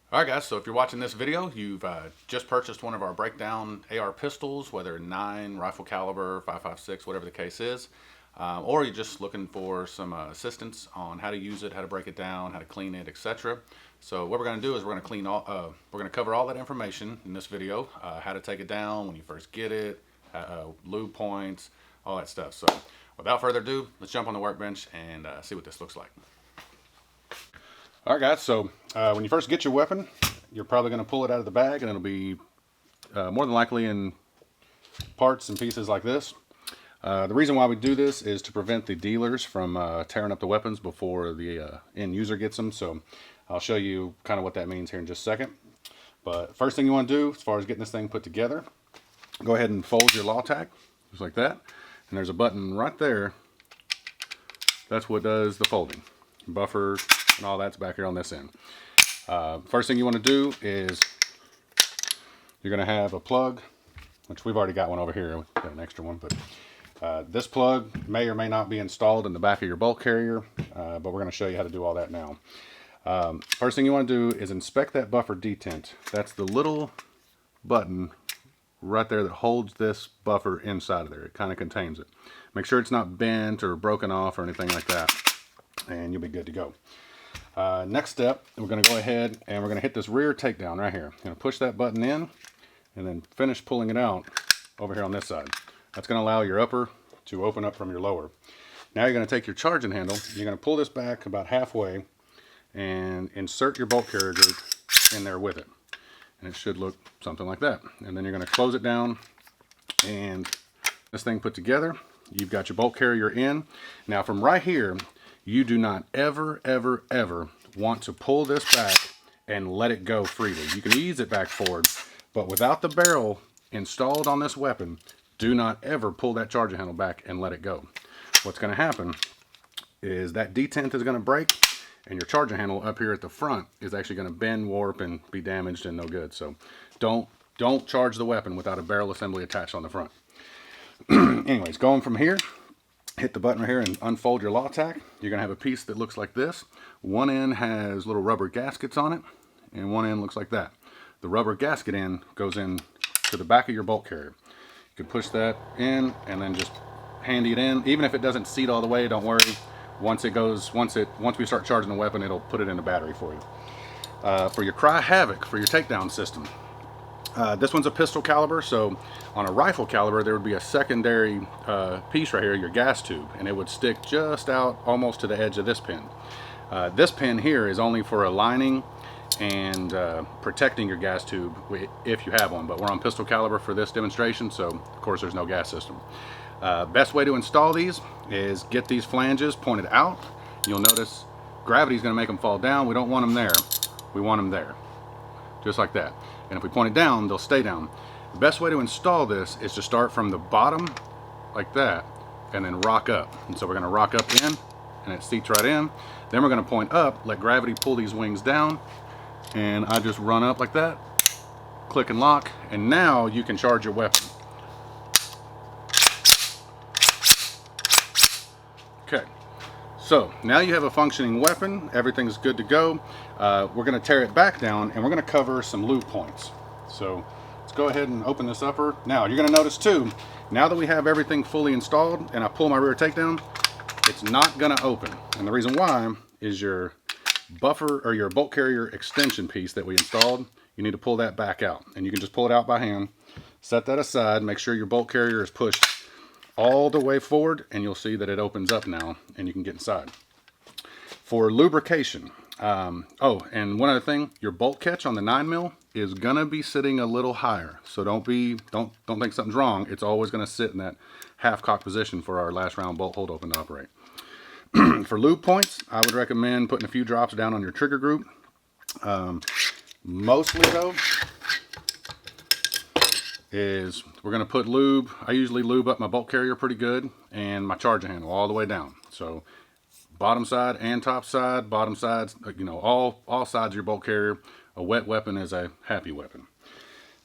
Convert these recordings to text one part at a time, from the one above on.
Alright guys, so if you're watching this video, you've just purchased one of our breakdown AR pistols, whether 9, rifle caliber, 5.56, whatever the case is, or you're just looking for some assistance on how to use it, how to break it down, how to clean it, etc. So what we're going to do is we're going to cover all that information in this video, how to take it down when you first get it, lube points, all that stuff. So without further ado, let's jump on the workbench and see what this looks like. Alright guys, so when you first get your weapon, you're probably going to pull it out of the bag and it'll be more than likely in parts and pieces like this. The reason why we do this is to prevent the dealers from tearing up the weapons before the end user gets them. So I'll show you kind of what that means here in just a second. But first thing you want to do as far as getting this thing put together, go ahead and fold your law tack just like that. And there's a button right there. That's what does the folding. Buffer and all that's back here on this end. First thing you want to do is you're going to have a plug, which we've already got one over here. We've got an extra one, but this plug may or may not be installed in the back of your bolt carrier, but we're going to show you how to do all that now. First thing you want to do is inspect that buffer detent. That's the little button right there that holds this buffer inside of there. It kind of contains it. Make sure it's not bent or broken off or anything like that, and you'll be good to go. Next step, we're going to go ahead and we're going to hit this rear takedown right here. I'm going to push that button in and then finish pulling it out over here on this side. That's going to allow your upper to open up from your lower. Now you're going to take your charging handle, you're going to pull this back about halfway and insert your bolt carrier group in there with it. And it should look something like that. And then you're going to close it down and this thing put together. You've got your bolt carrier in. Now from right here, you do not ever, ever, ever want to pull this back and let it go freely. You can ease it back forward, but without the barrel installed on this weapon, do not ever pull that charger handle back and let it go. What's going to happen is that detent is going to break, and your charger handle up here at the front is actually going to bend, warp, and be damaged and no good. So don't charge the weapon without a barrel assembly attached on the front. Anyways, going from here, hit the button right here and unfold your law tack. You're going to have a piece that looks like this. One end has little rubber gaskets on it, and one end looks like that. The rubber gasket end goes in to the back of your bolt carrier. You can push that in and then just handy it in. Even if it doesn't seat all the way, don't worry. Once we start charging the weapon, it'll put it in the battery for you. For your Havoc, for your takedown system, this one's a pistol caliber, so on a rifle caliber there would be a secondary piece right here, your gas tube, and it would stick just out almost to the edge of this pin. This pin here is only for aligning and protecting your gas tube if you have one, but we're on pistol caliber for this demonstration, so of course there's no gas system. Best way to install these is get these flanges pointed out. You'll notice gravity's going to make them fall down. We don't want them there, we want them there, just like that. And if we point it down, they'll stay down. The best way to install this is to start from the bottom like that and then rock up. And so we're going to rock up in and it seats right in. Then we're going to point up, let gravity pull these wings down, and I just run up like that, click and lock, and now you can charge your weapon. Okay, so now you have a functioning weapon, everything's good to go. We're going to tear it back down and we're going to cover some lube points. So let's go ahead and open this upper. Now you're going to notice too, now that we have everything fully installed and I pull my rear takedown, it's not going to open. And the reason why is your buffer or your bolt carrier extension piece that we installed, you need to pull that back out. And you can just pull it out by hand, set that aside, make sure your bolt carrier is pushed all the way forward, and you'll see that it opens up now and you can get inside. For lubrication, oh, and one other thing, your bolt catch on the 9mm is gonna be sitting a little higher, so don't think something's wrong. It's always gonna sit in that half cock position for our last round bolt hold open to operate. For lube points, I would recommend putting a few drops down on your trigger group. Mostly though, is we're going to put lube. I usually lube up my bolt carrier pretty good and my charging handle all the way down. So bottom side and top side, bottom sides, you know, all sides of your bolt carrier. A wet weapon is a happy weapon.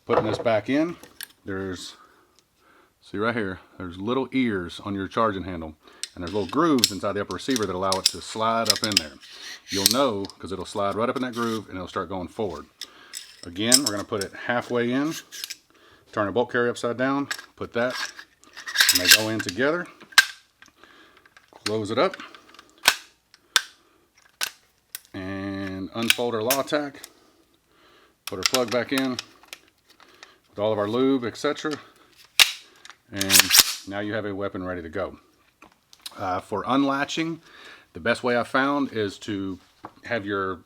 Putting this back in, see right here, there's little ears on your charging handle. and there's little grooves inside the upper receiver that allow it to slide up in there. You'll know because it'll slide right up in that groove and it'll start going forward. Again, we're going to put it halfway in, turn the bolt carrier upside down, put that, and they go in together. Close it up, and unfold our law tack, put our plug back in with all of our lube, etc. And now you have a weapon ready to go. For unlatching, the best way I found is to have your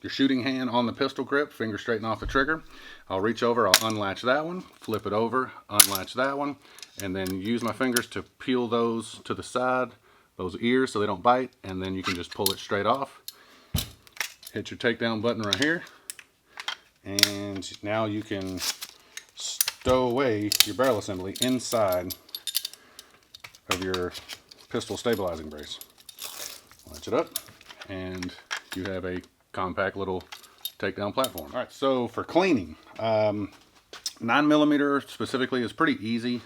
shooting hand on the pistol grip, finger straighten off the trigger. I'll reach over, I'll unlatch that one, flip it over, unlatch that one, and then use my fingers to peel those to the side, those ears, so they don't bite, and then you can just pull it straight off. Hit your takedown button right here, and now you can stow away your barrel assembly inside of your pistol stabilizing brace. Latch it up, and you have a compact little takedown platform. All right, so for cleaning, 9mm specifically is pretty easy,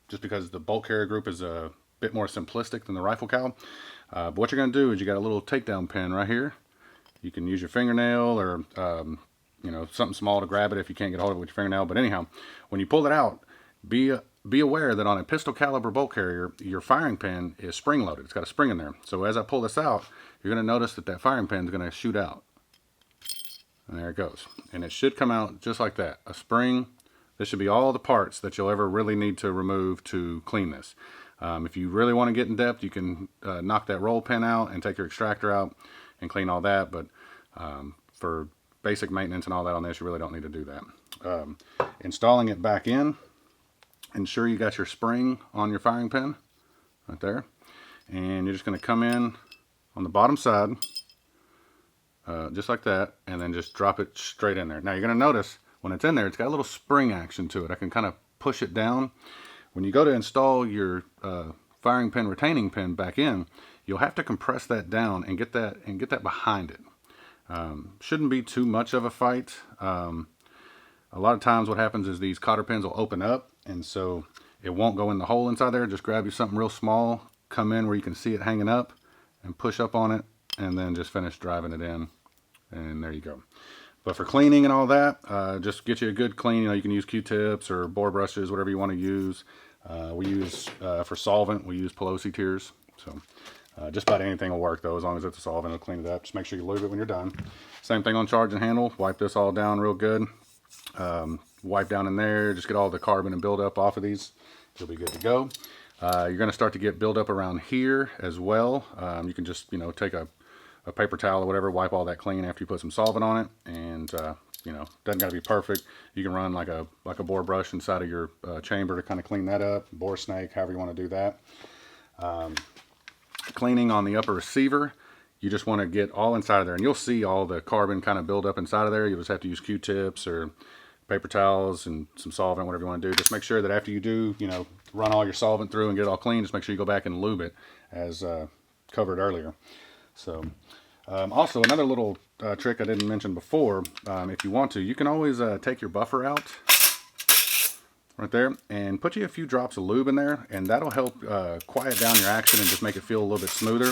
just because the bolt carrier group is a bit more simplistic than the rifle cal. But what you're going to do is you got a little takedown pin right here. You can use your fingernail or you know, something small to grab it if you can't get hold of it with your fingernail. But anyhow, when you pull it out, be aware that on a pistol caliber bolt carrier, your firing pin is spring loaded. It's got a spring in there. So as I pull this out, you're going to notice that that firing pin is going to shoot out. And there it goes. And it should come out just like that. A spring. This should be all the parts that you'll ever really need to remove to clean this. If you really want to get in depth, you can knock that roll pin out and take your extractor out and clean all that. But for basic maintenance and all that on this, you really don't need to do that. Installing it back in, ensure you got your spring on your firing pin right there. And you're just going to come in on the bottom side, just like that, and then just drop it straight in there. Now you're going to notice when it's in there, it's got a little spring action to it. I can kind of push it down. When you go to install your firing pin retaining pin back in, you'll have to compress that down and get that behind it. Shouldn't be too much of a fight. A lot of times what happens is these cotter pins will open up, and so it won't go in the hole inside there. Just grab you something real small, come in where you can see it hanging up, and push up on it, and then just finish driving it in, and there you go. But for cleaning and all that, just get you a good clean. You know, you can use Q-tips or bore brushes, whatever you want to use. We use, for solvent, we use Pelosi tears. So just about anything will work though, as long as it's a solvent, it'll clean it up. Just make sure you lube it when you're done. Same thing on charge and handle. Wipe this all down real good. Wipe down in there, just get all the carbon and buildup off of these. You'll be good to go. You're going to start to get buildup around here as well. You can just, you know, take a paper towel or whatever, wipe all that clean after you put some solvent on it, and you know, doesn't got to be perfect. You can run like a bore brush inside of your chamber to kind of clean that up, bore snake, however you want to do that. Cleaning on the upper receiver, you just want to get all inside of there, and you'll see all the carbon kind of build up inside of there. You just have to use Q-tips or paper towels and some solvent, whatever you want to do. Just make sure that after you do, you know, run all your solvent through and get it all clean, just make sure you go back and lube it as covered earlier. So also another little trick I didn't mention before, if you want to, you can always take your buffer out right there and put you a few drops of lube in there, and that'll help quiet down your action and just make it feel a little bit smoother.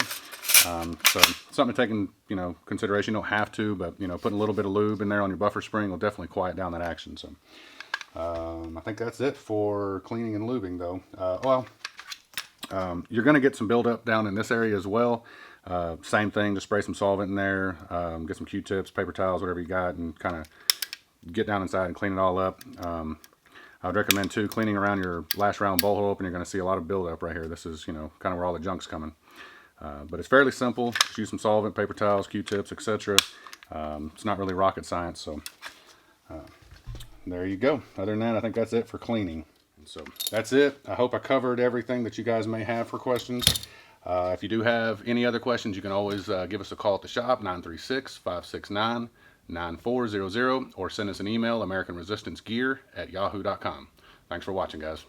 So something to take in, you know, consideration. You don't have to, but you know, putting a little bit of lube in there on your buffer spring will definitely quiet down that action. So I think that's it for cleaning and lubing though. You're going to get some buildup down in this area as well. Same thing, just spray some solvent in there, get some Q-tips, paper towels, whatever you got, and kind of get down inside and clean it all up. I would recommend too cleaning around your last round bolt hole open. You're going to see a lot of buildup right here. This is, you know, kind of where all the junk's coming. But it's fairly simple. Just use some solvent, paper towels, Q-tips, etc. It's not really rocket science. So there you go. Other than that, I think that's it for cleaning. And so that's it. I hope I covered everything that you guys may have for questions. If you do have any other questions, you can always give us a call at the shop, 936-569-9400, or send us an email, AmericanResistanceGear@yahoo.com. Thanks for watching, guys.